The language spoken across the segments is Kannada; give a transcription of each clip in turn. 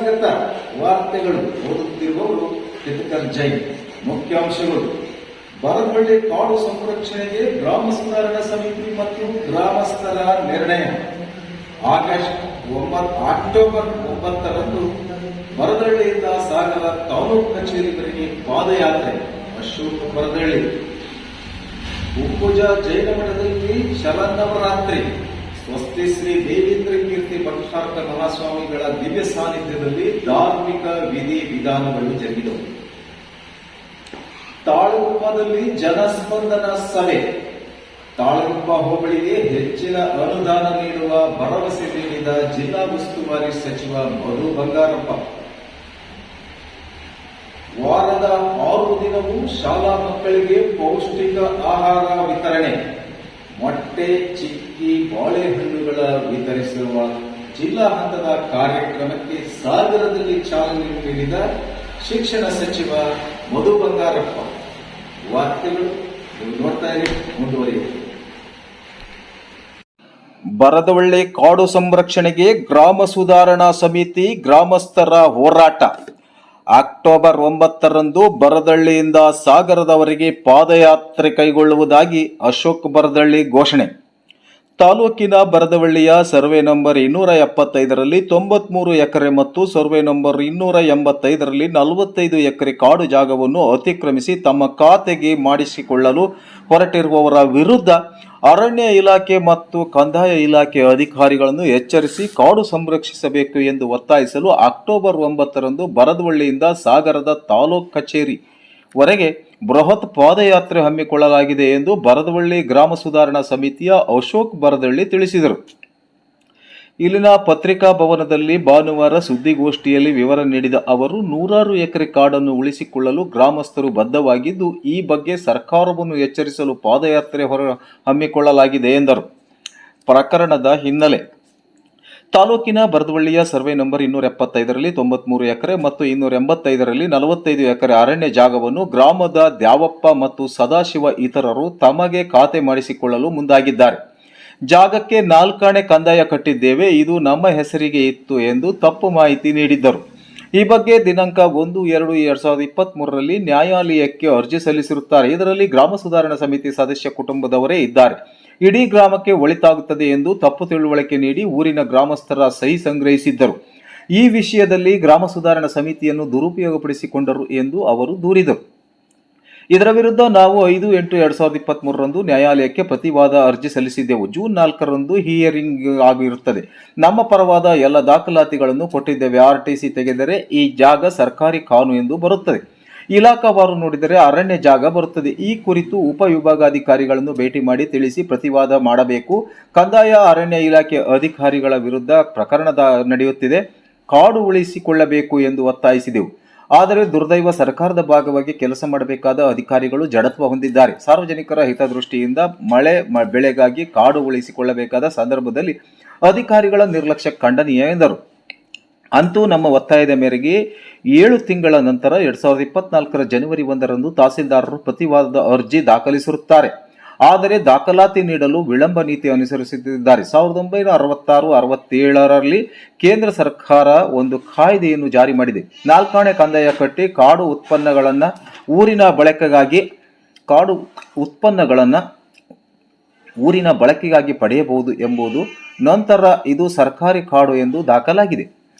ಸುಸಂಗತ ವಾರ್ತೆಗಳು ಓದುತ್ತಿರುವವರು ಹಿತಕರ್ ಜೈನ್. ಮುಖ್ಯಾಂಶಗಳು: ಬರವಳ್ಳಿ ಕಾಡು ಸಂರಕ್ಷಣೆಗೆ ಗ್ರಾಮ ಸುಧಾರಣಾ ಸಮಿತಿ ಮತ್ತು ಗ್ರಾಮಸ್ಥರ ನಿರ್ಣಯ. ಅಕ್ಟೋಬರ್ 9ರಂದು ಬರದಳ್ಳಿಯಿಂದ ಸಾಗರ ತಾಲೂಕು ಕಚೇರಿವರೆಗೆ ಪಾದಯಾತ್ರೆ. ಅಶೋಕ್ ಬರದಳ್ಳಿ. ಉಪ್ಪುಜ ಜೈನ ಮಠದಲ್ಲಿ ಶರನ್ನವರಾತ್ರಿ. ಸ್ವಸ್ತಿ ಶ್ರೀ ದೇವೇಂದ್ರ ಕೀರ್ತಿ ಭಟ್ಟಾರಕ ಮಹಾಸ್ವಾಮಿಗಳ ದಿವ್ಯ ಸಾನ್ನಿಧ್ಯದಲ್ಲಿ ಧಾರ್ಮಿಕ ವಿಧಿ ವಿಧಾನಗಳು ಜರುಗಿದವು. ತಾಳಗುಪ್ಪದಲ್ಲಿ ಜನಸ್ಪಂದನ ಸಭೆ. ತಾಳಗುಪ್ಪ ಹೋಬಳಿಗೆ ಹೆಚ್ಚಿನ ಅನುದಾನ ನೀಡುವ ಭರವಸೆ ನೀಡಿದ ಜಿಲ್ಲಾ ಉಸ್ತುವಾರಿ ಸಚಿವ ಮಧು ಬಂಗಾರಪ್ಪ. ವಾರದ 6 ದಿನವೂ ಶಾಲಾ ಮಕ್ಕಳಿಗೆ ಪೌಷ್ಟಿಕ ಆಹಾರ ವಿತರಣೆ. ಮೊಟ್ಟೆ, ಚಿಕ್ಕಿ, ಬಾಳೆಹಣ್ಣುಗಳ ವಿತರಿಸುವ ಜಿಲ್ಲಾ ಹಂತದ ಕಾರ್ಯಕ್ರಮಕ್ಕೆ ಸಾಗರದಲ್ಲಿ ಚಾಲನೆ ನೀಡಿದ ಶಿಕ್ಷಣ ಸಚಿವ ಮಧು ಬಂಗಾರಪ್ಪ. ವಾರ್ತೆಗಳು ನೋಡ್ತಾ ಇರಿ, ಮುಂದುವರಿಯುತ್ತೆ. ಬರದವಳ್ಳಿ ಕಾಡು ಸಂರಕ್ಷಣೆಗೆ ಗ್ರಾಮ ಸುಧಾರಣಾ ಸಮಿತಿ ಗ್ರಾಮಸ್ಥರ ಹೋರಾಟ. ಅಕ್ಟೋಬರ್ 9ರಂದು ಬರದಳ್ಳಿಯಿಂದ ಸಾಗರದವರೆಗೆ ಪಾದಯಾತ್ರೆ ಕೈಗೊಳ್ಳುವುದಾಗಿ ಅಶೋಕ್ ಬರದಳ್ಳಿ ಘೋಷಣೆ. ತಾಲೂಕಿನ ಬರದವಳ್ಳಿಯ ಸರ್ವೆ ನಂಬರ್ 275ರಲ್ಲಿ 93 ಎಕರೆ ಮತ್ತು ಸರ್ವೆ ನಂಬರ್ 285ರಲ್ಲಿ 45 ಎಕರೆ ಕಾಡು ಜಾಗವನ್ನು ಅತಿಕ್ರಮಿಸಿ ತಮ್ಮ ಖಾತೆಗೆ ಮಾಡಿಸಿಕೊಳ್ಳಲು ಹೊರಟಿರುವವರ ವಿರುದ್ಧ ಅರಣ್ಯ ಇಲಾಖೆ ಮತ್ತು ಕಂದಾಯ ಇಲಾಖೆ ಅಧಿಕಾರಿಗಳನ್ನು ಎಚ್ಚರಿಸಿ ಕಾಡು ಸಂರಕ್ಷಿಸಬೇಕು ಎಂದು ಒತ್ತಾಯಿಸಲು ಅಕ್ಟೋಬರ್ 9ರಂದು ಬರದವಳ್ಳಿಯಿಂದ ಸಾಗರದ ತಾಲೂಕು ಕಚೇರಿ ವರೆಗೆ ಬೃಹತ್ ಪಾದಯಾತ್ರೆ ಹಮ್ಮಿಕೊಳ್ಳಲಾಗಿದೆ ಎಂದು ಬರದವಳ್ಳಿ ಗ್ರಾಮ ಸುಧಾರಣಾ ಸಮಿತಿಯ ಅಶೋಕ್ ಬರದಳ್ಳಿ ತಿಳಿಸಿದರು. ಇಲ್ಲಿನ ಪತ್ರಿಕಾ ಭವನದಲ್ಲಿ ಭಾನುವಾರ ಸುದ್ದಿಗೋಷ್ಠಿಯಲ್ಲಿ ವಿವರ ನೀಡಿದ ಅವರು, 100 ಎಕರೆ ಕಾಡನ್ನು ಉಳಿಸಿಕೊಳ್ಳಲು ಗ್ರಾಮಸ್ಥರು ಬದ್ಧವಾಗಿದ್ದು, ಈ ಬಗ್ಗೆ ಸರ್ಕಾರವನ್ನು ಎಚ್ಚರಿಸಲು ಪಾದಯಾತ್ರೆ ಹಮ್ಮಿಕೊಳ್ಳಲಾಗಿದೆ ಎಂದರು. ಪ್ರಕರಣದ ಹಿನ್ನೆಲೆ: ತಾಲೂಕಿನ ಬರದವಳ್ಳಿಯ ಸರ್ವೆ ನಂಬರ್ 275ರಲ್ಲಿ 93 ಎಕರೆ ಮತ್ತು 285ರಲ್ಲಿ 45 ಎಕರೆ ಅರಣ್ಯ ಜಾಗವನ್ನು ಗ್ರಾಮದ ದ್ಯಾವಪ್ಪ ಮತ್ತು ಸದಾಶಿವ ಇತರರು ತಮಗೆ ಖಾತೆ ಮಾಡಿಸಿಕೊಳ್ಳಲು ಮುಂದಾಗಿದ್ದಾರೆ. ಜಾಗಕ್ಕೆ 4 ಆಣೆ ಕಂದಾಯ ಕಟ್ಟಿದ್ದೇವೆ, ಇದು ನಮ್ಮ ಹೆಸರಿಗೆ ಇತ್ತು ಎಂದು ತಪ್ಪು ಮಾಹಿತಿ ನೀಡಿದ್ದರು. ಈ ಬಗ್ಗೆ ದಿನಾಂಕ 1-2-2023ರಲ್ಲಿ ನ್ಯಾಯಾಲಯಕ್ಕೆ ಅರ್ಜಿ ಸಲ್ಲಿಸಿರುತ್ತಾರೆ. ಇದರಲ್ಲಿ ಗ್ರಾಮ ಸುಧಾರಣಾ ಸಮಿತಿ ಸದಸ್ಯ ಕುಟುಂಬದವರೇ ಇದ್ದಾರೆ. ಇಡೀ ಗ್ರಾಮಕ್ಕೆ ಒಳಿತಾಗುತ್ತದೆ ಎಂದು ತಪ್ಪು ತಿಳುವಳಿಕೆ ನೀಡಿ ಊರಿನ ಗ್ರಾಮಸ್ಥರ ಸಹಿ ಸಂಗ್ರಹಿಸಿದ್ದರು. ಈ ವಿಷಯದಲ್ಲಿ ಗ್ರಾಮ ಸುಧಾರಣಾ ಸಮಿತಿಯನ್ನು ದುರುಪಯೋಗಪಡಿಸಿಕೊಂಡರು ಎಂದು ಅವರು ದೂರಿದರು. ಇದರ ವಿರುದ್ಧ ನಾವು 5-8-2023ರಂದು ನ್ಯಾಯಾಲಯಕ್ಕೆ ಪ್ರತಿವಾದ ಅರ್ಜಿ ಸಲ್ಲಿಸಿದ್ದೆವು. ಜೂನ್ 4ರಂದು ಹಿಯರಿಂಗ್ ಆಗಿರುತ್ತದೆ. ನಮ್ಮ ಪರವಾದ ಎಲ್ಲ ದಾಖಲಾತಿಗಳನ್ನು ಕೊಟ್ಟಿದ್ದೇವೆ. RTC ತೆಗೆದರೆ ಈ ಜಾಗ ಸರ್ಕಾರಿ ಕಾನು ಎಂದು ಬರುತ್ತದೆ. ಇಲಾಖಾವಾರು ನೋಡಿದರೆ ಅರಣ್ಯ ಜಾಗ ಬರುತ್ತದೆ. ಈ ಕುರಿತು ಉಪವಿಭಾಗಾಧಿಕಾರಿಗಳನ್ನು ಭೇಟಿ ಮಾಡಿ ತಿಳಿಸಿ ಪ್ರತಿವಾದ ಮಾಡಬೇಕು. ಕಂದಾಯ ಅರಣ್ಯ ಇಲಾಖೆ ಅಧಿಕಾರಿಗಳ ವಿರುದ್ಧ ಪ್ರಕರಣ ನಡೆಯುತ್ತಿದೆ. ಕಾಡು ಉಳಿಸಿಕೊಳ್ಳಬೇಕು ಎಂದು ಒತ್ತಾಯಿಸಿದೆವು. ಆದರೆ ದುರ್ದೈವ ಸರ್ಕಾರದ ಭಾಗವಾಗಿ ಕೆಲಸ ಮಾಡಬೇಕಾದ ಅಧಿಕಾರಿಗಳು ಜಡತ್ವ ಹೊಂದಿದ್ದಾರೆ. ಸಾರ್ವಜನಿಕರ ಹಿತದೃಷ್ಟಿಯಿಂದ ಮಳೆ ಬೆಳೆಗಾಗಿ ಕಾಡು ಉಳಿಸಿಕೊಳ್ಳಬೇಕಾದ ಸಂದರ್ಭದಲ್ಲಿ ಅಧಿಕಾರಿಗಳ ನಿರ್ಲಕ್ಷ್ಯ ಖಂಡನೀಯ ಎಂದರು. ಅಂತೂ ನಮ್ಮ ಒತ್ತಾಯದ ಮೇರೆಗೆ 7 ತಿಂಗಳ ನಂತರ 2024ರ ಜನವರಿ 1ರಂದು ತಹಸೀಲ್ದಾರರು ಪ್ರತಿವಾದದ ಅರ್ಜಿ ದಾಖಲಿಸಿರುತ್ತಾರೆ. ಆದರೆ ದಾಖಲಾತಿ ನೀಡಲು ವಿಳಂಬ ನೀತಿ ಅನುಸರಿಸುತ್ತಿದ್ದಾರೆ. 1966-67ರಲ್ಲಿ ಕೇಂದ್ರ ಸರ್ಕಾರ ಒಂದು ಕಾಯ್ದೆಯನ್ನು ಜಾರಿ ಮಾಡಿದೆ. 4 ಆಣೆ ಕಂದಾಯ ಕಟ್ಟಿ ಕಾಡು ಉತ್ಪನ್ನಗಳನ್ನು ಊರಿನ ಬಳಕೆಗಾಗಿ ಪಡೆಯಬಹುದು ಎಂಬುದು. ನಂತರ ಇದು ಸರ್ಕಾರಿ ಕಾಡು ಎಂದು ದಾಖಲಾಗಿದೆ.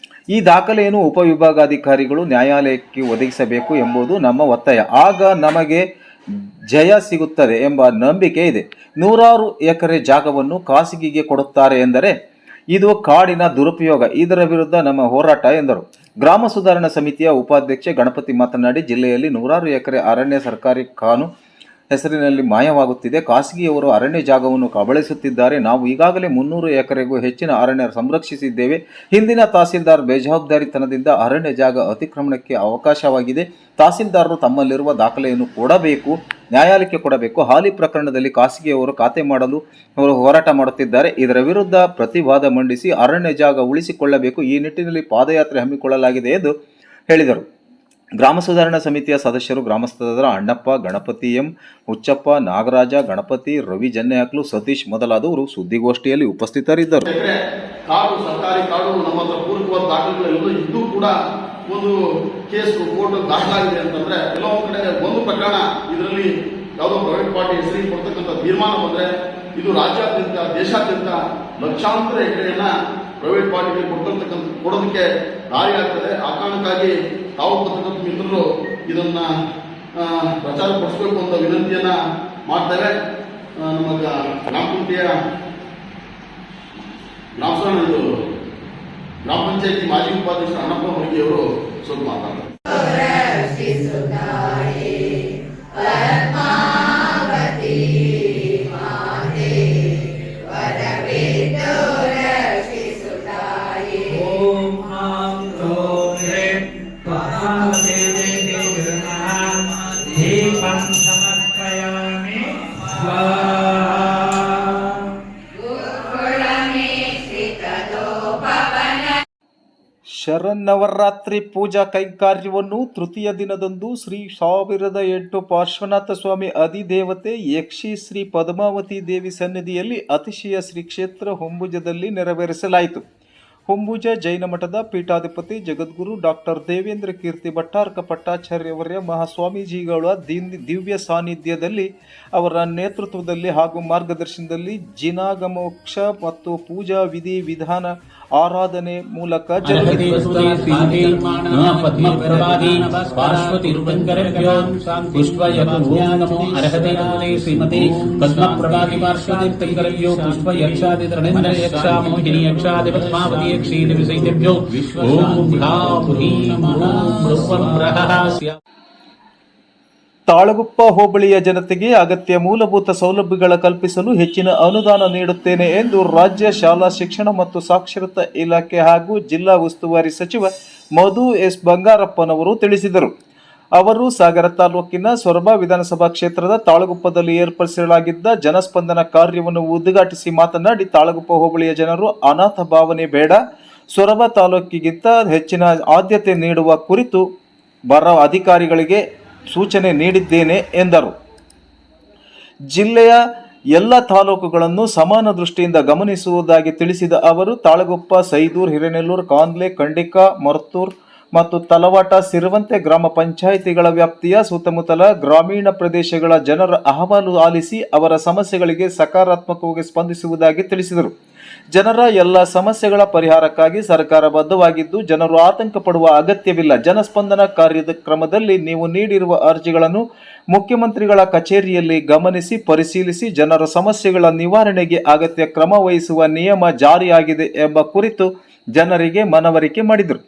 ಈ ದಾಖಲೆಯನ್ನು ಉಪವಿಭಾಗಾಧಿಕಾರಿಗಳು ನ್ಯಾಯಾಲಯಕ್ಕೆ ಒದಗಿಸಬೇಕು ಎಂಬುದು ನಮ್ಮ ಒತ್ತಾಯ. ಆಗ ನಮಗೆ ಜಯ ಸಿಗುತ್ತದೆ ಎಂಬ ನಂಬಿಕೆ ಇದೆ. 100 ಎಕರೆ ಜಾಗವನ್ನು ಖಾಸಗಿಗೆ ಕೊಡುತ್ತಾರೆ ಎಂದರೆ ಇದು ಕಾಡಿನ ದುರುಪಯೋಗ. ಇದರ ವಿರುದ್ಧ ನಮ್ಮ ಹೋರಾಟ ಎಂದರು. ಗ್ರಾಮ ಸುಧಾರಣಾ ಸಮಿತಿಯ ಉಪಾಧ್ಯಕ್ಷ ಗಣಪತಿ ಮಾತನಾಡಿ, ಜಿಲ್ಲೆಯಲ್ಲಿ 100 ಎಕರೆ ಅರಣ್ಯ ಸರ್ಕಾರಿ ಕಾನು ಹೆಸರಿನಲ್ಲಿ ಮಾಯವಾಗುತ್ತಿದೆ. ಖಾಸಗಿಯವರು ಅರಣ್ಯ ಜಾಗವನ್ನು ಕಬಳಿಸುತ್ತಿದ್ದಾರೆ. ನಾವು ಈಗಾಗಲೇ 300 ಎಕರೆಗೂ ಹೆಚ್ಚಿನ ಅರಣ್ಯ ಸಂರಕ್ಷಿಸಿದ್ದೇವೆ. ಹಿಂದಿನ ತಹಸೀಲ್ದಾರ್ ಬೇಜವಾಬ್ದಾರಿತನದಿಂದ ಅರಣ್ಯ ಜಾಗ ಅತಿಕ್ರಮಣಕ್ಕೆ ಅವಕಾಶವಾಗಿದೆ. ತಹಸೀಲ್ದಾರರು ತಮ್ಮಲ್ಲಿರುವ ದಾಖಲೆಯನ್ನು ನ್ಯಾಯಾಲಯಕ್ಕೆ ಕೊಡಬೇಕು. ಹಾಲಿ ಪ್ರಕರಣದಲ್ಲಿ ಖಾಸಗಿಯವರು ಖಾತೆ ಮಾಡಲು ಹೋರಾಟ ಮಾಡುತ್ತಿದ್ದಾರೆ. ಇದರ ವಿರುದ್ಧ ಪ್ರತಿವಾದ ಮಂಡಿಸಿ ಅರಣ್ಯ ಜಾಗ ಉಳಿಸಿಕೊಳ್ಳಬೇಕು. ಈ ನಿಟ್ಟಿನಲ್ಲಿ ಪಾದಯಾತ್ರೆ ಹಮ್ಮಿಕೊಳ್ಳಲಾಗಿದೆ ಎಂದು ಹೇಳಿದರು. ಗ್ರಾಮ ಸುಧಾರಣಾ ಸಮಿತಿಯ ಸದಸ್ಯರು ಗ್ರಾಮಸ್ಥರಾದ ಅಣ್ಣಪ್ಪ, ಗಣಪತಿ ಎಂ, ಹುಚ್ಚಪ್ಪ, ನಾಗರಾಜ, ಗಣಪತಿ, ರವಿ ಜನ್ನೆಹಕ್ಲು, ಸತೀಶ್ ಮೊದಲಾದವರು ಸುದ್ದಿಗೋಷ್ಠಿಯಲ್ಲಿ ಉಪಸ್ಥಿತರಿದ್ದರು. ಕಾಡು, ಸರ್ಕಾರಿ ಕಾಡು, ನಮ್ಮ ಹತ್ರ ಪೂರಕವಾದ ದಾಖಲೆಗಳೆಲ್ಲ ಇದ್ದು ಕೂಡ ಒಂದು ಕೇಸ್ ಕೋರ್ಟ್ ದಾಖಲಾಗಿದೆ ಅಂತಂದ್ರೆ ಎಲ್ಲೋ ಒಂದ್ ಕಡೆ ಒಂದು ಪ್ರಕರಣ ಇದರಲ್ಲಿ ಯಾವುದೋ ಪ್ರೈವೇಟ್ ಪಾರ್ಟಿ ಹೆಸರಿಗೆ ಕೊಡ್ತಕ್ಕಂಥ ತೀರ್ಮಾನ ಬಂದ್ರೆ ಇದು ರಾಜ್ಯಾದ್ಯಂತ, ದೇಶಾದ್ಯಂತ ಲಕ್ಷಾಂತರ ಎಕರೆಯನ್ನ ಪ್ರೈವೇಟ್ ಪಾರ್ಟಿಗೆ ಕೊಡೋದಕ್ಕೆ ದಾರಿ ಆಗ್ತದೆ. ಆ ಕಾರಣಕ್ಕಾಗಿ ತಾವು ಪತ್ರಕರ್ತ ಮಿತ್ರರು ಇದನ್ನ ಪ್ರಚಾರ ಪಡಿಸಬೇಕು ಅಂತ ವಿನಂತಿಯನ್ನ ಮಾಡ್ತೇವೆ. ನಮ್ಮ ಗ್ರಾಮ ಪಂಚಾಯತಿ ಮಾಜಿ ಉಪಾಧ್ಯಕ್ಷ ಅಣ್ಣಪ್ಪ ಮುರುಗಿಯವರು ಸ್ವಲ್ಪ ಮಾತಾಡ್ತಾರೆ. ಶರನ್ನವರಾತ್ರಿ ಪೂಜಾ ಕೈಂಕರ್ಯವನ್ನು ತೃತೀಯ ದಿನದಂದು ಶ್ರೀ 1008 ಪಾರ್ಶ್ವನಾಥ ಸ್ವಾಮಿ ಅಧಿದೇವತೆ ಯಕ್ಷಿ ಶ್ರೀ ಪದ್ಮಾವತಿ ದೇವಿ ಸನ್ನಿಧಿಯಲ್ಲಿ ಅತಿಶಯ ಶ್ರೀ ಕ್ಷೇತ್ರ ಹೊಂಬುಜದಲ್ಲಿ ನೆರವೇರಿಸಲಾಯಿತು. ಹೊಂಬುಜ ಜೈನ ಮಠದ ಪೀಠಾಧಿಪತಿ ಜಗದ್ಗುರು ಡಾಕ್ಟರ್ ದೇವೇಂದ್ರ ಕೀರ್ತಿ ಭಟ್ಟಾರಕ ಪಟ್ಟಾಚಾರ್ಯವರ್ಯ ಮಹಾಸ್ವಾಮೀಜಿಗಳ ದಿವ್ಯ ಸಾನ್ನಿಧ್ಯದಲ್ಲಿ ಅವರ ನೇತೃತ್ವದಲ್ಲಿ ಹಾಗೂ ಮಾರ್ಗದರ್ಶನದಲ್ಲಿ ಜಿನಾಗಮೋಕ್ಷ ಮತ್ತು ಪೂಜಾ ವಿಧಿ ವಿಧಾನ ಆರಾಧನೆ ಮೂಲಕ ತಾಳಗುಪ್ಪ ಹೋಬಳಿಯ ಜನತೆಗೆ ಅಗತ್ಯ ಮೂಲಭೂತ ಸೌಲಭ್ಯಗಳ ಕಲ್ಪಿಸಲು ಹೆಚ್ಚಿನ ಅನುದಾನ ನೀಡುತ್ತೇನೆ ಎಂದು ರಾಜ್ಯ ಶಾಲಾ ಶಿಕ್ಷಣ ಮತ್ತು ಸಾಕ್ಷರತಾ ಇಲಾಖೆ ಹಾಗೂ ಜಿಲ್ಲಾ ಉಸ್ತುವಾರಿ ಸಚಿವ ಮಧು ಎಸ್ ಬಂಗಾರಪ್ಪನವರು ತಿಳಿಸಿದರು. ಅವರು ಸಾಗರ ತಾಲೂಕಿನ ಸೊರಬ ವಿಧಾನಸಭಾ ಕ್ಷೇತ್ರದ ತಾಳಗುಪ್ಪದಲ್ಲಿ ಏರ್ಪಡಿಸಲಾಗಿದ್ದ ಜನಸ್ಪಂದನ ಕಾರ್ಯವನ್ನು ಉದ್ಘಾಟಿಸಿ ಮಾತನಾಡಿ, ತಾಳಗುಪ್ಪ ಹೋಬಳಿಯ ಜನರು ಅನಾಥ ಭಾವನೆ ಬೇಡ, ಸೊರಬ ತಾಲೂಕಿಗಿಂತ ಹೆಚ್ಚಿನ ಆದ್ಯತೆ ನೀಡುವ ಕುರಿತು ಬರ ಅಧಿಕಾರಿಗಳಿಗೆ ಸೂಚನೆ ನೀಡಿದ್ದೇನೆ ಎಂದರು. ಜಿಲ್ಲೆಯ ಎಲ್ಲ ತಾಲೂಕುಗಳನ್ನು ಸಮಾನ ದೃಷ್ಟಿಯಿಂದ ಗಮನಿಸುವುದಾಗಿ ತಿಳಿಸಿದ ಅವರು, ತಾಳಗುಪ್ಪ, ಸೈದೂರು, ಹಿರೇನೆಲ್ಲೂರು, ಕಾನ್ಲೆ, ಕಂಡಿಕಾ, ಮರ್ತೂರು ಮತ್ತು ತಲವಾಟ, ಸಿರುವಂತೆ ಗ್ರಾಮ ಪಂಚಾಯಿತಿಗಳ ವ್ಯಾಪ್ತಿಯ ಸುತ್ತಮುತ್ತಲ ಗ್ರಾಮೀಣ ಪ್ರದೇಶಗಳ ಜನರ ಅಹವಾಲು ಆಲಿಸಿ ಅವರ ಸಮಸ್ಯೆಗಳಿಗೆ ಸಕಾರಾತ್ಮಕವಾಗಿ ಸ್ಪಂದಿಸುವುದಾಗಿ ತಿಳಿಸಿದರು. ಜನರ ಎಲ್ಲ ಸಮಸ್ಯೆಗಳ ಪರಿಹಾರಕ್ಕಾಗಿ ಸರ್ಕಾರ ಬದ್ಧವಾಗಿದ್ದು ಜನರು ಆತಂಕ ಪಡುವ ಅಗತ್ಯವಿಲ್ಲ. ಜನಸ್ಪಂದನ ಕಾರ್ಯಕ್ರಮದಲ್ಲಿ ನೀವು ನೀಡಿರುವ ಅರ್ಜಿಗಳನ್ನು ಮುಖ್ಯಮಂತ್ರಿಗಳ ಕಚೇರಿಯಲ್ಲಿ ಗಮನಿಸಿ ಪರಿಶೀಲಿಸಿ ಜನರ ಸಮಸ್ಯೆಗಳ ನಿವಾರಣೆಗೆ ಅಗತ್ಯ ಕ್ರಮ ವಹಿಸುವ ನಿಯಮ ಜಾರಿಯಾಗಿದೆ ಎಂಬ ಕುರಿತು ಜನರಿಗೆ ಮನವರಿಕೆ ಮಾಡಿದರು.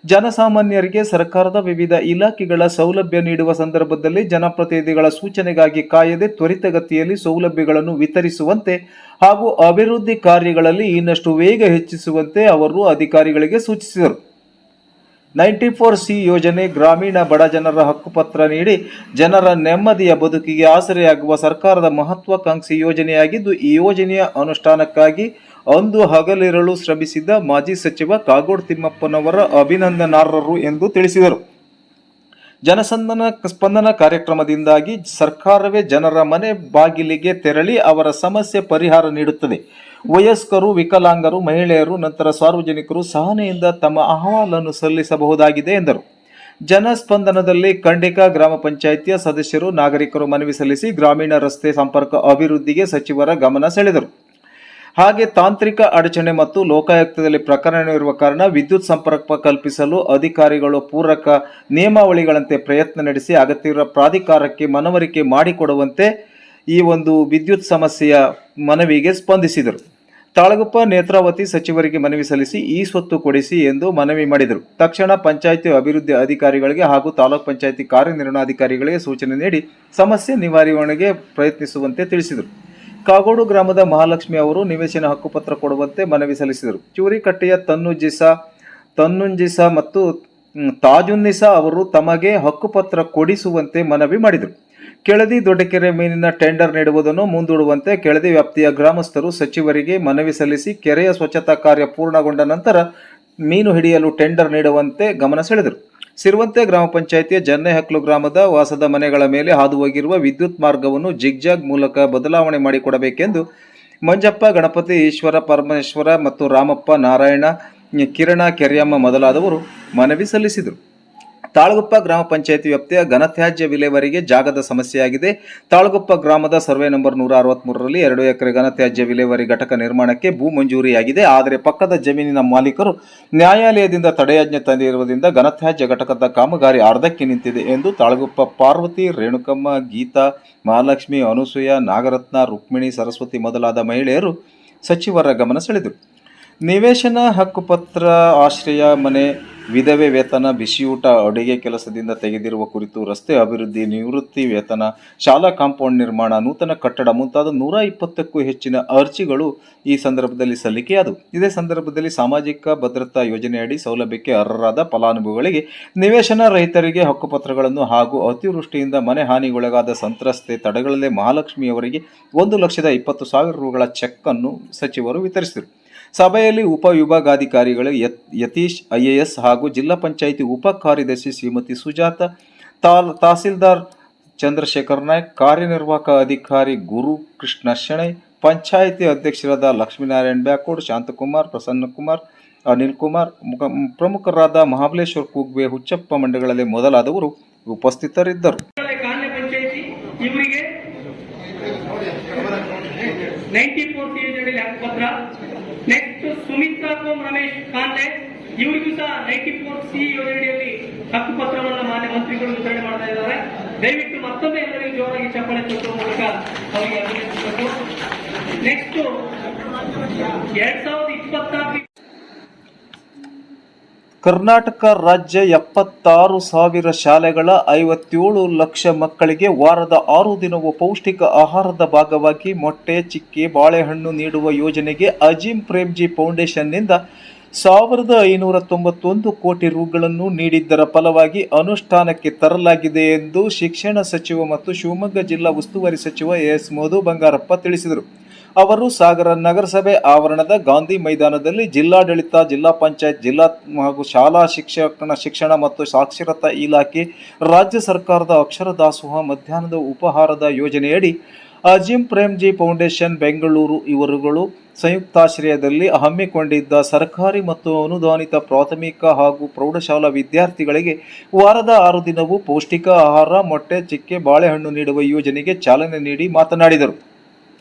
ಜನಸಾಮಾನ್ಯರಿಗೆ ಸರ್ಕಾರದ ವಿವಿಧ ಇಲಾಖೆಗಳ ಸೌಲಭ್ಯ ನೀಡುವ ಸಂದರ್ಭದಲ್ಲಿ ಜನಪ್ರತಿನಿಧಿಗಳ ಸೂಚನೆಗಾಗಿ ಕಾಯದೆ ತ್ವರಿತಗತಿಯಲ್ಲಿ ಸೌಲಭ್ಯಗಳನ್ನು ವಿತರಿಸುವಂತೆ ಹಾಗೂ ಅಭಿವೃದ್ಧಿ ಕಾರ್ಯಗಳಲ್ಲಿ ಇನ್ನಷ್ಟು ವೇಗ ಹೆಚ್ಚಿಸುವಂತೆ ಅವರು ಅಧಿಕಾರಿಗಳಿಗೆ ಸೂಚಿಸಿದರು. 94C ಯೋಜನೆ ಗ್ರಾಮೀಣ ಬಡ ಜನರ ಹಕ್ಕುಪತ್ರ ನೀಡಿ ಜನರ ನೆಮ್ಮದಿಯ ಬದುಕಿಗೆ ಆಸರೆಯಾಗುವ ಸರ್ಕಾರದ ಮಹತ್ವಾಕಾಂಕ್ಷಿ ಯೋಜನೆಯಾಗಿದ್ದು, ಈ ಯೋಜನೆಯ ಅನುಷ್ಠಾನಕ್ಕಾಗಿ ಅಂದು ಹಗಲಿರಳು ಶ್ರಮಿಸಿದ ಮಾಜಿ ಸಚಿವ ಕಾಗೋಡು ತಿಮ್ಮಪ್ಪನವರ ಅಭಿನಂದನಾರ್ಹರು ಎಂದು ತಿಳಿಸಿದರು. ಜನಸ್ಪಂದನ ಕಾರ್ಯಕ್ರಮದಿಂದಾಗಿ ಸರ್ಕಾರವೇ ಜನರ ಮನೆ ಬಾಗಿಲಿಗೆ ತೆರಳಿ ಅವರ ಸಮಸ್ಯೆ ಪರಿಹಾರ ನೀಡುತ್ತದೆ. ವಯಸ್ಕರು, ವಿಕಲಾಂಗರು, ಮಹಿಳೆಯರು, ನಂತರ ಸಾರ್ವಜನಿಕರು ಸಹನೆಯಿಂದ ತಮ್ಮ ಅಹವಾಲನ್ನು ಸಲ್ಲಿಸಬಹುದಾಗಿದೆ ಎಂದರು. ಜನಸ್ಪಂದನದಲ್ಲಿ ಕಂಡಿಕಾ ಗ್ರಾಮ ಪಂಚಾಯಿತಿಯ ಸದಸ್ಯರು, ನಾಗರಿಕರು ಮನವಿ ಸಲ್ಲಿಸಿ ಗ್ರಾಮೀಣ ರಸ್ತೆ ಸಂಪರ್ಕ ಅಭಿವೃದ್ಧಿಗೆ ಸಚಿವರ ಗಮನ ಸೆಳೆದರು. ಹಾಗೆ ತಾಂತ್ರಿಕ ಅಡಚಣೆ ಮತ್ತು ಲೋಕಾಯುಕ್ತದಲ್ಲಿ ಪ್ರಕರಣ ಇರುವ ಕಾರಣ ವಿದ್ಯುತ್ ಸಂಪರ್ಕ ಕಲ್ಪಿಸಲು ಅಧಿಕಾರಿಗಳು ಪೂರಕ ನಿಯಮಾವಳಿಗಳಂತೆ ಪ್ರಯತ್ನ ನಡೆಸಿ ಅಗತ್ಯವಿರುವ ಪ್ರಾಧಿಕಾರಕ್ಕೆ ಮನವರಿಕೆ ಮಾಡಿಕೊಡುವಂತೆ ಈ ಒಂದು ವಿದ್ಯುತ್ ಸಮಸ್ಯೆಯ ಮನವಿಗೆ ಸ್ಪಂದಿಸಿದರು. ತಾಳಗುಪ್ಪ ನೇತ್ರಾವತಿ ಸಚಿವರಿಗೆ ಮನವಿ ಸಲ್ಲಿಸಿ ಈ ಸ್ವತ್ತು ಕೊಡಿಸಿ ಎಂದು ಮನವಿ ಮಾಡಿದರು. ತಕ್ಷಣ ಪಂಚಾಯಿತಿ ಅಭಿವೃದ್ಧಿ ಅಧಿಕಾರಿಗಳಿಗೆ ಹಾಗೂ ತಾಲೂಕ್ ಪಂಚಾಯಿತಿ ಕಾರ್ಯನಿರ್ವಹಣಾಧಿಕಾರಿಗಳಿಗೆ ಸೂಚನೆ ನೀಡಿ ಸಮಸ್ಯೆ ನಿವಾರಣೆಗೆ ಪ್ರಯತ್ನಿಸುವಂತೆ ತಿಳಿಸಿದರು. ಕಾಗೋಡು ಗ್ರಾಮದ ಮಹಾಲಕ್ಷ್ಮಿ ಅವರು ನಿವೇಶನ ಹಕ್ಕುಪತ್ರ ಕೊಡುವಂತೆ ಮನವಿ ಸಲ್ಲಿಸಿದರು. ಚೂರಿಕಟ್ಟೆಯ ತನ್ನುಂಜಿಸಾ ಮತ್ತು ತಾಜುನ್ನಿಸಾ ಅವರು ತಮಗೆ ಹಕ್ಕುಪತ್ರ ಕೊಡಿಸುವಂತೆ ಮನವಿ ಮಾಡಿದರು. ಕೆಳದಿ ದೊಡ್ಡಕೆರೆ ಮೀನಿನ ಟೆಂಡರ್ ನೀಡುವುದನ್ನು ಮುಂದೂಡುವಂತೆ ಕೆಳದಿ ವ್ಯಾಪ್ತಿಯ ಗ್ರಾಮಸ್ಥರು ಸಚಿವರಿಗೆ ಮನವಿ ಸಲ್ಲಿಸಿ ಕೆರೆಯ ಸ್ವಚ್ಛತಾ ಕಾರ್ಯ ಪೂರ್ಣಗೊಂಡ ನಂತರ ಮೀನು ಹಿಡಿಯಲು ಟೆಂಡರ್ ನೀಡುವಂತೆ ಗಮನ ಸೆಳೆದರು. ಸಿರುವಂತೆ ಗ್ರಾಮ ಪಂಚಾಯಿತಿಯ ಜನ್ನೆಹಕ್ಲು ಗ್ರಾಮದ ವಾಸದ ಮನೆಗಳ ಮೇಲೆ ಹಾದು ಹೋಗಿರುವ ವಿದ್ಯುತ್ ಮಾರ್ಗವನ್ನು ಜಿಗ್ಜಾಗ್ ಮೂಲಕ ಬದಲಾವಣೆ ಮಾಡಿಕೊಡಬೇಕೆಂದು ಮಂಜಪ್ಪ, ಗಣಪತಿ, ಈಶ್ವರ, ಪರಮೇಶ್ವರ ಮತ್ತು ರಾಮಪ್ಪ, ನಾರಾಯಣ, ಕಿರಣ, ಕೆರ್ಯಮ್ಮ ಮೊದಲಾದವರು ಮನವಿ ಸಲ್ಲಿಸಿದರು. ತಾಳಗುಪ್ಪ ಗ್ರಾಮ ಪಂಚಾಯಿತಿ ವ್ಯಾಪ್ತಿಯ ಘನತ್ಯಾಜ್ಯ ವಿಲೇವಾರಿಗೆ ಜಾಗದ ಸಮಸ್ಯೆಯಾಗಿದೆ. ತಾಳಗುಪ್ಪ ಗ್ರಾಮದ ಸರ್ವೆ ನಂಬರ್ 163ರಲ್ಲಿ 2 ಎಕರೆ ಘನತ್ಯಾಜ್ಯ ವಿಲೇವಾರಿ ಘಟಕ ನಿರ್ಮಾಣಕ್ಕೆ ಭೂ ಮಂಜೂರಿಯಾಗಿದೆ. ಆದರೆ ಪಕ್ಕದ ಜಮೀನಿನ ಮಾಲೀಕರು ನ್ಯಾಯಾಲಯದಿಂದ ತಡೆಯಾಜ್ಞೆ ತಂದಿರುವುದರಿಂದ ಘನತ್ಯಾಜ್ಯ ಘಟಕದ ಕಾಮಗಾರಿ ಅರ್ಧಕ್ಕೆ ನಿಂತಿದೆ ಎಂದು ತಾಳಗುಪ್ಪ ಪಾರ್ವತಿ, ರೇಣುಕಮ್ಮ, ಗೀತಾ, ಮಹಾಲಕ್ಷ್ಮಿ, ಅನುಸೂಯ, ನಾಗರತ್ನ, ರುಕ್ಮಿಣಿ, ಸರಸ್ವತಿ ಮೊದಲಾದ ಮಹಿಳೆಯರು ಸಚಿವರ ಗಮನ ಸೆಳೆದರು. ನಿವೇಶನ ಹಕ್ಕುಪತ್ರ, ಆಶ್ರಯ ಮನೆ, ವಿಧವೆ ವೇತನ, ಬಿಸಿಯೂಟ, ಅಡುಗೆ ಕೆಲಸದಿಂದ ತೆಗೆದಿರುವ ಕುರಿತು, ರಸ್ತೆ ಅಭಿವೃದ್ಧಿ, ನಿವೃತ್ತಿ ವೇತನ, ಶಾಲಾ ಕಾಂಪೌಂಡ್ ನಿರ್ಮಾಣ, ನೂತನ ಕಟ್ಟಡ ಮುಂತಾದ 120ಕ್ಕೂ ಹೆಚ್ಚಿನ ಅರ್ಜಿಗಳು ಈ ಸಂದರ್ಭದಲ್ಲಿ ಸಲ್ಲಿಕೆಯಾದವು. ಇದೇ ಸಂದರ್ಭದಲ್ಲಿ ಸಾಮಾಜಿಕ ಭದ್ರತಾ ಯೋಜನೆಯಡಿ ಸೌಲಭ್ಯಕ್ಕೆ ಅರ್ಹರಾದ ಫಲಾನುಭವಿಗಳಿಗೆ, ನಿವೇಶನ ರಹಿತರಿಗೆ ಹಕ್ಕುಪತ್ರಗಳನ್ನು ಹಾಗೂ ಅತಿವೃಷ್ಟಿಯಿಂದ ಮನೆ ಹಾನಿಗೊಳಗಾದ ಸಂತ್ರಸ್ತೆ ತಡಗಳಲೆ ಮಹಾಲಕ್ಷ್ಮಿಯವರಿಗೆ 1,20,000 ರೂಗಳ ಚೆಕ್ ಅನ್ನು ಸಚಿವರು ವಿತರಿಸಿದರು. ಸಭೆಯಲ್ಲಿ ಉಪವಿಭಾಗಾಧಿಕಾರಿಗಳು ಯತೀಶ್ IAS ಹಾಗೂ ಜಿಲ್ಲಾ ಪಂಚಾಯಿತಿ ಉಪ ಕಾರ್ಯದರ್ಶಿ ಶ್ರೀಮತಿ ಸುಜಾತ, ತಹಸೀಲ್ದಾರ್ ಚಂದ್ರಶೇಖರ್ ನಾಯ್ಕ್, ಕಾರ್ಯನಿರ್ವಾಹಕ ಅಧಿಕಾರಿ ಗುರುಕೃಷ್ಣ ಶೆಣೈ, ಪಂಚಾಯಿತಿ ಅಧ್ಯಕ್ಷರಾದ ಲಕ್ಷ್ಮೀನಾರಾಯಣ್ ಬ್ಯಾಕೋಡ್, ಶಾಂತಕುಮಾರ್, ಪ್ರಸನ್ನಕುಮಾರ್, ಅನಿಲ್ ಕುಮಾರ್, ಪ್ರಮುಖರಾದ ಮಹಾಬಲೇಶ್ವರ್ ಕೂಗ್ವೆ, ಹುಚ್ಚಪ್ಪ ಮಂಡಗಳಲ್ಲಿ ಮೊದಲಾದವರು ಉಪಸ್ಥಿತರಿದ್ದರು. 94 ಯೋಜನೆಯಲ್ಲಿ ಹಕ್ಕುಪತ್ರ. ನೆಕ್ಸ್ಟ್ ಸುಮಿತ್ರಾ ಕೋಮ್ ರಮೇಶ್ ಕಾಂತೆ, ಇವರಿಗೂ ಸಹ 94C ಯೋಜನೆಯಲ್ಲಿ ಹಕ್ಕುಪತ್ರವನ್ನು ಮಾನ್ಯ ಮಂತ್ರಿಗಳು ವಿತರಣೆ ಮಾಡ್ತಾ ಇದ್ದಾರೆ. ದಯವಿಟ್ಟು ಮತ್ತೊಮ್ಮೆ ಎಲ್ಲರಿಗೂ ಜೋರಾಗಿ ಚಪ್ಪಾಳೆ ತಟ್ಟುವ ಮೂಲಕ ಅವರಿಗೆ ಅಭಿನಂದಿಸಬೇಕು. ನೆಕ್ಸ್ಟ್ 2024 ಕರ್ನಾಟಕ ರಾಜ್ಯ 76,000 ಶಾಲೆಗಳ 57 ಲಕ್ಷ ಮಕ್ಕಳಿಗೆ ವಾರದ 6 ದಿನವೂ ಪೌಷ್ಟಿಕ ಆಹಾರದ ಭಾಗವಾಗಿ ಮೊಟ್ಟೆ, ಚಿಕ್ಕಿ, ಬಾಳೆಹಣ್ಣು ನೀಡುವ ಯೋಜನೆಗೆ ಅಜೀಂ ಪ್ರೇಮ್ಜಿ ಫೌಂಡೇಶನ್ನಿಂದ 1,591 ಕೋಟಿ ರುಗಳನ್ನು ನೀಡಿದ್ದರ ಫಲವಾಗಿ ಅನುಷ್ಠಾನಕ್ಕೆ ತರಲಾಗಿದೆ ಎಂದು ಶಿಕ್ಷಣ ಸಚಿವ ಮತ್ತು ಶಿವಮೊಗ್ಗ ಜಿಲ್ಲಾ ಉಸ್ತುವಾರಿ ಸಚಿವ ಎಸ್ ಮಧು ಬಂಗಾರಪ್ಪ ತಿಳಿಸಿದರು. ಅವರು ಸಾಗರ ನಗರಸಭೆ ಆವರಣದ ಗಾಂಧಿ ಮೈದಾನದಲ್ಲಿ ಜಿಲ್ಲಾಡಳಿತ, ಜಿಲ್ಲಾ ಪಂಚಾಯತ್, ಜಿಲ್ಲಾ ಹಾಗೂ ಶಾಲಾ ಶಿಕ್ಷಣ ಮತ್ತು ಸಾಕ್ಷರತಾ ಇಲಾಖೆ, ರಾಜ್ಯ ಸರ್ಕಾರದ ಅಕ್ಷರ ದಾಸೋಹ ಮಧ್ಯಾಹ್ನದ ಉಪಹಾರದ ಯೋಜನೆಯಡಿ ಅಜೀಂ ಪ್ರೇಮ್ಜಿ ಫೌಂಡೇಶನ್ ಬೆಂಗಳೂರು ಇವರುಗಳು ಸಂಯುಕ್ತಾಶ್ರಯದಲ್ಲಿ ಹಮ್ಮಿಕೊಂಡಿದ್ದ ಸರ್ಕಾರಿ ಮತ್ತು ಅನುದಾನಿತ ಪ್ರಾಥಮಿಕ ಹಾಗೂ ಪ್ರೌಢಶಾಲಾ ವಿದ್ಯಾರ್ಥಿಗಳಿಗೆ ವಾರದ 6 ದಿನವೂ ಪೌಷ್ಟಿಕ ಆಹಾರ, ಮೊಟ್ಟೆ, ಚಿಕ್ಕೆ, ಬಾಳೆಹಣ್ಣು ನೀಡುವ ಯೋಜನೆಗೆ ಚಾಲನೆ ನೀಡಿ ಮಾತನಾಡಿದರು.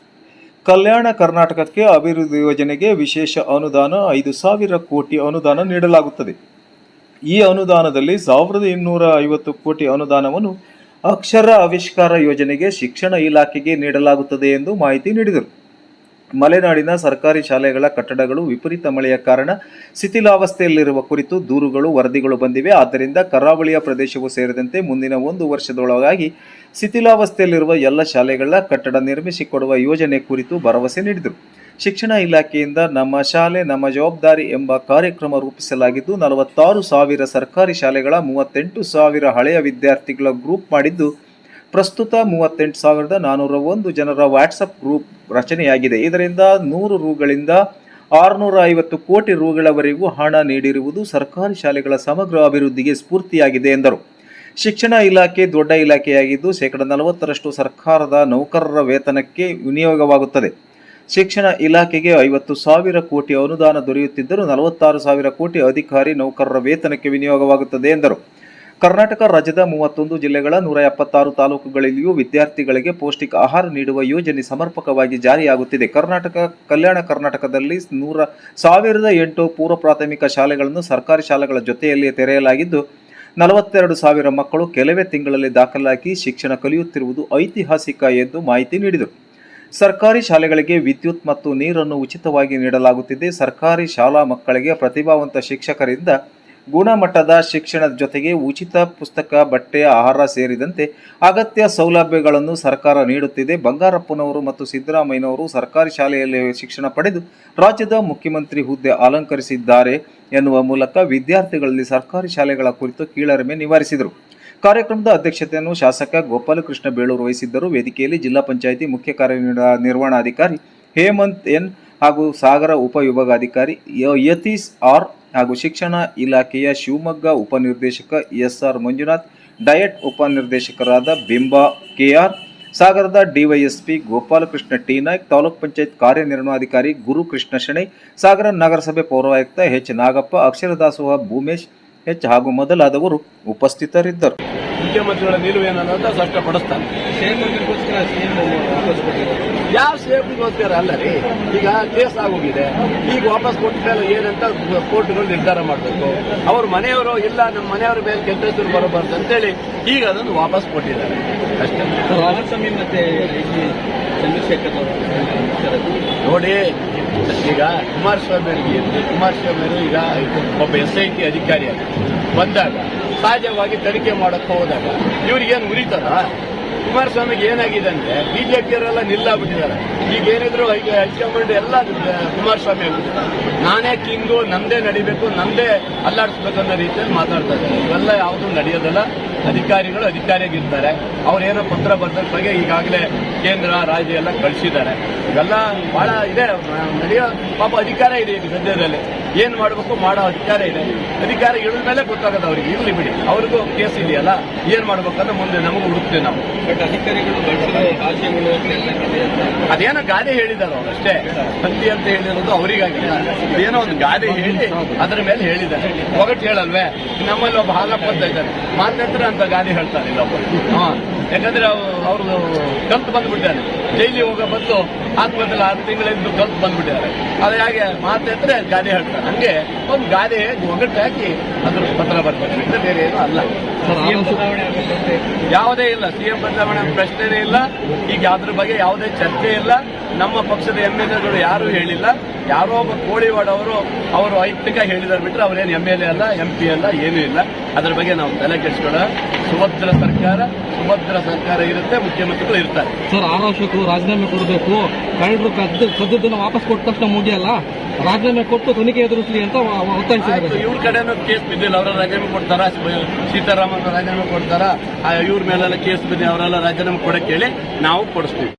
ಕಲ್ಯಾಣ ಕರ್ನಾಟಕಕ್ಕೆ ಅಭಿವೃದ್ಧಿ ಯೋಜನೆಗೆ ವಿಶೇಷ ಅನುದಾನ 5,000 ಕೋಟಿ ಅನುದಾನ ನೀಡಲಾಗುತ್ತದೆ. ಈ ಅನುದಾನದಲ್ಲಿ 1,250 ಕೋಟಿ ಅನುದಾನವನ್ನು ಅಕ್ಷರ ಆವಿಷ್ಕಾರ ಯೋಜನೆಗೆ ಶಿಕ್ಷಣ ಇಲಾಖೆಗೆ ನೀಡಲಾಗುತ್ತದೆ ಎಂದು ಮಾಹಿತಿ ನೀಡಿದರು. ಮಲೆನಾಡಿನ ಸರ್ಕಾರಿ ಶಾಲೆಗಳ ಕಟ್ಟಡಗಳು ವಿಪರೀತ ಮಳೆಯ ಕಾರಣ ಶಿಥಿಲಾವಸ್ಥೆಯಲ್ಲಿರುವ ಕುರಿತು ದೂರುಗಳು, ವರದಿಗಳು ಬಂದಿವೆ. ಆದ್ದರಿಂದ ಕರಾವಳಿಯ ಪ್ರದೇಶವೂ ಸೇರಿದಂತೆ ಮುಂದಿನ 1 ವರ್ಷದೊಳಗಾಗಿ ಶಿಥಿಲಾವಸ್ಥೆಯಲ್ಲಿರುವ ಎಲ್ಲ ಶಾಲೆಗಳ ಕಟ್ಟಡ ನಿರ್ಮಿಸಿಕೊಡುವ ಯೋಜನೆ ಕುರಿತು ಭರವಸೆ ನೀಡಿದರು. ಶಿಕ್ಷಣ ಇಲಾಖೆಯಿಂದ ನಮ್ಮ ಶಾಲೆ ನಮ್ಮ ಜವಾಬ್ದಾರಿ ಎಂಬ ಕಾರ್ಯಕ್ರಮ ರೂಪಿಸಲಾಗಿದ್ದು 46,000 ಸರ್ಕಾರಿ ಶಾಲೆಗಳ 38,000 ಹಳೆಯ ವಿದ್ಯಾರ್ಥಿಗಳ ಗ್ರೂಪ್ ಮಾಡಿದ್ದು ಪ್ರಸ್ತುತ 38,401 ಜನರ ವಾಟ್ಸಪ್ ಗ್ರೂಪ್ ರಚನೆಯಾಗಿದೆ. ಇದರಿಂದ 100 ರೂಗಳಿಂದ 650 ಕೋಟಿ ರೂಗಳವರೆಗೂ ಹಣ ನೀಡಿರುವುದು ಸರ್ಕಾರಿ ಶಾಲೆಗಳ ಸಮಗ್ರ ಅಭಿವೃದ್ಧಿಗೆ ಸ್ಫೂರ್ತಿಯಾಗಿದೆ ಎಂದರು. ಶಿಕ್ಷಣ ಇಲಾಖೆ ದೊಡ್ಡ ಇಲಾಖೆಯಾಗಿದ್ದು 40% ಸರ್ಕಾರದ ನೌಕರರ ವೇತನಕ್ಕೆ ವಿನಿಯೋಗವಾಗುತ್ತದೆ. ಶಿಕ್ಷಣ ಇಲಾಖೆಗೆ 50,000 ಕೋಟಿ ಅನುದಾನ ದೊರೆಯುತ್ತಿದ್ದರೂ 46,000 ಕೋಟಿ ಅಧಿಕಾರಿ ನೌಕರರ ವೇತನಕ್ಕೆ ವಿನಿಯೋಗವಾಗುತ್ತದೆ ಎಂದರು. ಕರ್ನಾಟಕ ರಾಜ್ಯದ 31 ಜಿಲ್ಲೆಗಳ 176 ತಾಲೂಕುಗಳಲ್ಲಿಯೂ ವಿದ್ಯಾರ್ಥಿಗಳಿಗೆ ಪೌಷ್ಟಿಕ ಆಹಾರ ನೀಡುವ ಯೋಜನೆ ಸಮರ್ಪಕವಾಗಿ ಜಾರಿಯಾಗುತ್ತಿದೆ. ಕಲ್ಯಾಣ ಕರ್ನಾಟಕದಲ್ಲಿ 1,008 ಪೂರ್ವ ಪ್ರಾಥಮಿಕ ಶಾಲೆಗಳನ್ನು ಸರ್ಕಾರಿ ಶಾಲೆಗಳ ಜೊತೆಯಲ್ಲಿ ತೆರೆಯಲಾಗಿದ್ದು 42,000 ಮಕ್ಕಳು ಕೆಲವೇ ತಿಂಗಳಲ್ಲಿ ದಾಖಲಾಗಿ ಶಿಕ್ಷಣ ಕಲಿಯುತ್ತಿರುವುದು ಐತಿಹಾಸಿಕ ಎಂದು ಮಾಹಿತಿ ನೀಡಿದರು. ಸರ್ಕಾರಿ ಶಾಲೆಗಳಿಗೆ ವಿದ್ಯುತ್ ಮತ್ತು ನೀರನ್ನು ಉಚಿತವಾಗಿ ನೀಡಲಾಗುತ್ತಿದೆ. ಸರ್ಕಾರಿ ಶಾಲಾ ಮಕ್ಕಳಿಗೆ ಪ್ರತಿಭಾವಂತ ಶಿಕ್ಷಕರಿಂದ ಗುಣಮಟ್ಟದ ಶಿಕ್ಷಣದ ಜೊತೆಗೆ ಉಚಿತ ಪುಸ್ತಕ, ಬಟ್ಟೆ, ಆಹಾರ ಸೇರಿದಂತೆ ಅಗತ್ಯ ಸೌಲಭ್ಯಗಳನ್ನು ಸರ್ಕಾರ ನೀಡುತ್ತಿದೆ. ಬಂಗಾರಪ್ಪನವರು ಮತ್ತು ಸಿದ್ದರಾಮಯ್ಯನವರು ಸರ್ಕಾರಿ ಶಾಲೆಯಲ್ಲಿ ಶಿಕ್ಷಣ ಪಡೆದು ರಾಜ್ಯದ ಮುಖ್ಯಮಂತ್ರಿ ಹುದ್ದೆ ಅಲಂಕರಿಸಿದ್ದಾರೆ ಎನ್ನುವ ಮೂಲಕ ವಿದ್ಯಾರ್ಥಿಗಳಲ್ಲಿ ಸರ್ಕಾರಿ ಶಾಲೆಗಳ ಕುರಿತು ಕೀಳರಿಮೆ ನಿವಾರಿಸಿದರು. ಕಾರ್ಯಕ್ರಮದ ಅಧ್ಯಕ್ಷತೆಯನ್ನು ಶಾಸಕ ಗೋಪಾಲಕೃಷ್ಣ ಬೇಳೂರು ವಹಿಸಿದ್ದರು. ವೇದಿಕೆಯಲ್ಲಿ ಜಿಲ್ಲಾ ಪಂಚಾಯಿತಿ ಮುಖ್ಯ ಕಾರ್ಯನಿರ್ವಹಣಾಧಿಕಾರಿ ಹೇಮಂತ್ ಎನ್ ಹಾಗೂ ಸಾಗರ ಉಪವಿಭಾಗಾಧಿಕಾರಿ ಯತೀಶ್ ಆರ್ ಹಾಗೂ ಶಿಕ್ಷಣ ಇಲಾಖೆಯ ಶಿವಮೊಗ್ಗ ಉಪನಿರ್ದೇಶಕ ಎಸ್ಆರ್ ಮಂಜುನಾಥ್, ಡಯಟ್ ಉಪನಿರ್ದೇಶಕರಾದ ಬಿಂಬಾ ಕೆಆರ್, ಸಾಗರದ ಡಿವೈಎಸ್ಪಿ ಗೋಪಾಲಕೃಷ್ಣ ಟಿ ನಾಯ್ಕ್, ತಾಲೂಕ್ ಪಂಚಾಯತ್ ಕಾರ್ಯನಿರ್ವಹಣಾಧಿಕಾರಿ ಗುರುಕೃಷ್ಣ ಶೆಣೈ, ಸಾಗರ ನಗರಸಭೆ ಪೌರಾಯುಕ್ತ ಎಚ್ ನಾಗಪ್ಪ, ಅಕ್ಷರದಾಸೋಹ ಭೂಮೇಶ್ ಎಚ್ ಹಾಗೂ ಮೊದಲಾದವರು ಉಪಸ್ಥಿತರಿದ್ದರು. ಮುಖ್ಯಮಂತ್ರಿಗಳ ನಿಲುವು ಏನನ್ನೋದು ಸ್ಪಷ್ಟಪಡಿಸ್ತಾರೆ. ಯಾವ ಸೇಫ್ಟಿಗೋಸ್ಕರ ಅಲ್ಲ ರೀ, ಈಗ ಕೇಸ್ ಆಗೋಗಿದೆ, ಈಗ ವಾಪಸ್ ಕೊಟ್ಟಿಲ್ಲ ಏನಂತ ಕೋರ್ಟ್ಗಳು ನಿರ್ಧಾರ ಮಾಡಬೇಕು. ಅವ್ರ ಮನೆಯವರು ಇಲ್ಲ ನಮ್ಮ ಮನೆಯವರ ಮೇಲೆ ಕೆಟ್ಟ ಹೆಸರು ಬರಬಾರ್ದು ಅಂತೇಳಿ ಈಗ ಅದನ್ನು ವಾಪಸ್ ಕೊಟ್ಟಿದ್ದಾರೆ ಅಷ್ಟೇ. ಕುಮಾರಸ್ವಾಮಿ ಮತ್ತೆ ಚಂದ್ರಶೇಖರ್ ನೋಡಿ, ಈಗ ಕುಮಾರಸ್ವಾಮಿ ಅವರು ಈಗ ಒಬ್ಬ SIT ಅಧಿಕಾರಿಯಾಗಿ ಬಂದಾಗ ಸಹಜವಾಗಿ ತನಿಖೆ ಮಾಡಕ್ಕೆ ಹೋದಾಗ ಇವ್ರಿಗೇನು ಉರಿತಾರ? ಕುಮಾರಸ್ವಾಮಿಗೆ ಏನಾಗಿದೆ ಅಂದ್ರೆ ಬಿಜೆಪಿಯವರೆಲ್ಲ ನಿಲ್ಲಾಗ್ಬಿಟ್ಟಿದ್ದಾರೆ. ಈಗ ಏನಿದ್ರು ಹೈಕಮಾಂಡ್ ಎಲ್ಲ ಕುಮಾರಸ್ವಾಮಿ ಆಗ್ಬಿಟ್ಟಿದ್ದಾರೆ. ನಾನೇ ಕಿಂಗು, ನಮ್ದೇ ನಡಿಬೇಕು, ನಮ್ದೇ ಅಲ್ಲಾಡಿಸ್ಬೇಕು ಅನ್ನೋ ರೀತಿಯಲ್ಲಿ ಮಾತಾಡ್ತಾ ಇದ್ದಾರೆ. ಇವೆಲ್ಲ ಯಾವುದೂ ನಡೆಯೋದಲ್ಲ. ಅಧಿಕಾರಿಗಳು ಅಧಿಕಾರಿಯಾಗಿರ್ತಾರೆ. ಅವ್ರೇನೋ ಪತ್ರ ಬರೆದ ಬಗ್ಗೆ ಈಗಾಗಲೇ ಕೇಂದ್ರ ರಾಜ್ಯ ಎಲ್ಲ ಕಳಿಸಿದ್ದಾರೆ. ಇವೆಲ್ಲ ಬಹಳ ಇದೆ, ನಡೆಯೋ ಪಾಪ ಅಧಿಕಾರ ಇದೆ. ಈಗ ಸದ್ಯದಲ್ಲಿ ಏನ್ ಮಾಡಬೇಕು ಮಾಡೋ ಅಧಿಕಾರ ಇದೆ. ಅಧಿಕಾರ ಇಳಿದ ಮೇಲೆ ಗೊತ್ತಾಗೋದು ಅವ್ರಿಗೆ. ಇರ್ಲಿ ಬಿಡಿ, ಅವ್ರಿಗೂ ಕೇಸ್ ಇದೆಯಲ್ಲ, ಏನ್ ಮಾಡ್ಬೇಕಂದ್ರೆ ಮುಂದೆ ನಮಗೂ ಹುಡುಕ್ತೇವೆ ನಾವು. ಅಧಿಕಾರಿಗಳು ಅದೇನೋ ಗಾದೆ ಹೇಳಿದಾರೆ ಅವ್ರು ಅಷ್ಟೇ. ಹಂದಿ ಅಂತ ಹೇಳಿರೋದು ಅವರಿಗಾಗಿಲ್ಲ, ಏನೋ ಒಂದು ಗಾದೆ ಹೇಳಿ ಅದರ ಮೇಲೆ ಹೇಳಿದ್ದಾರೆ. ಒಗಟ್ಟು ಹೇಳಲ್ವೇ? ನಮ್ಮಲ್ಲಿ ಒಬ್ಬ ಹಾಲಪ್ಪ ಅಂತ ಇದ್ದಾರೆ, ಮಾತಾಡ್ತಾರೆ ಅಂತ ಗಾದೆ ಹೇಳ್ತಾರೆ ಇಲ್ಲ ಒಬ್ಬರು. ಯಾಕಂದ್ರೆ ಅವರು ಕಲ್ತು ಬಂದ್ಬಿಟ್ಟಿದ್ದಾರೆ. ಜೈಲಿ ಹೋಗೋ ಬದಲು ಆತ್ಮದಲ್ಲಿ 6 ತಿಂಗಳಿಂದ ಕಲ್ತು ಬಂದ್ಬಿಟ್ಟಿದ್ದಾರೆ. ಅದು ಹಾಗೆ ಮಾತಾಡ್ತಾರೆ ಗಾದೆ ಹೇಳ್ತಾರೆ. ಹಂಗೆ ಒಂದು ಗಾದೆ ಒಗಟ್ಟು ಹಾಕಿ ಅದ್ರ ಪತ್ರ ಬರ್ತಾರೆ, ಬೇರೆ ಏನೂ ಅಲ್ಲ. ಯಾವುದೇ ಇಲ್ಲ, ಸಿಎಂ ಬದಲಾವಣೆ ಪ್ರಶ್ನೆನೇ ಇಲ್ಲ. ಈಗ ಅದ್ರ ಬಗ್ಗೆ ಯಾವುದೇ ಚರ್ಚೆ ಇಲ್ಲ. ನಮ್ಮ ಪಕ್ಷದ MLAಗಳು ಯಾರೂ ಹೇಳಿಲ್ಲ. ಯಾರೋ ಒಬ್ಬ ಕೋಳಿವಾಡ ಅವರು ಐತಿಕ ಹೇಳಿದಾರೆ ಬಿಟ್ಟರೆ ಅವ್ರೇನು MLA ಅಲ್ಲ, MP ಅಲ್ಲ, ಏನೂ ಇಲ್ಲ. ಅದ್ರ ಬಗ್ಗೆ ನಾವು ತಲೆ ಕೆಡಿಸ್ಕೊಳ್ಳೋ. ಸುಭದ್ರ ಸರ್ಕಾರ ಇರುತ್ತೆ, ಮುಖ್ಯಮಂತ್ರಿಗಳು ಇರ್ತಾರೆ. ಸರ್, ಆರೋಪಕ್ಕೂ ರಾಜೀನಾಮೆ ಕೊಡಬೇಕು. ಕಳ್ಳರು ಕದ್ದದ್ದನ್ನು ವಾಪಸ್ ಕೊಟ್ಟ ತಕ್ಷಣ ಮುಗಿಯಲ್ಲ, ರಾಜೀನಾಮೆ ಕೊಟ್ಟು ತನಿಖೆ ಎದುರಿಸಲಿ ಅಂತ ಒತ್ತಾಯಿಸಿದ್ದಾರೆ. ಇವ್ರ ಕಡೆನೂ ಕೇಸ್ ಬಿದ್ದಿಲ್ಲ, ಅವರ ರಾಜೀನಾಮೆ ಕೊಡ್ತಾರ? ಸೀತಾರಾಮನ್ ರಾಜೀನಾಮೆ ಕೊಡ್ತಾರ? ಇವ್ರ ಮೇಲೆಲ್ಲ ಕೇಸ್ ಬಿದ್ದಿದೆ, ಅವರೆಲ್ಲ ರಾಜೀನಾಮೆ ಕೊಡಕ್ಕೆ ಹೇಳಿ ನಾವು ಕೊಡಿಸ್ತೀವಿ.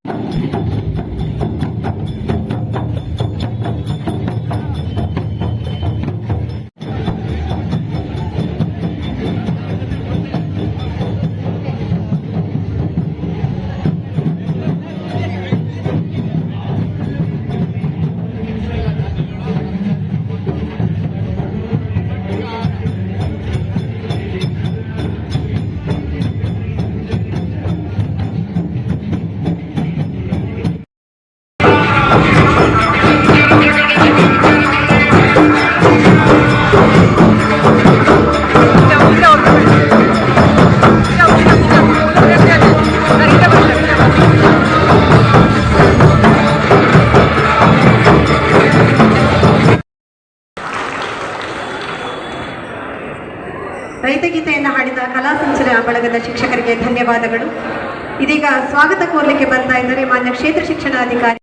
ರೈತಗೀತೆಯನ್ನು ಹಾಡಿದ ಕಲಾ ಸಂಚಲನ ಬಳಗದ ಶಿಕ್ಷಕರಿಗೆ ಧನ್ಯವಾದಗಳು. ಇದೀಗ ಸ್ವಾಗತ ಕೋರಲಿಕ್ಕೆ ಬರ್ತಾ ಇದ್ದಾರೆ ಮಾನ್ಯ ಕ್ಷೇತ್ರ ಶಿಕ್ಷಣಾಧಿಕಾರಿ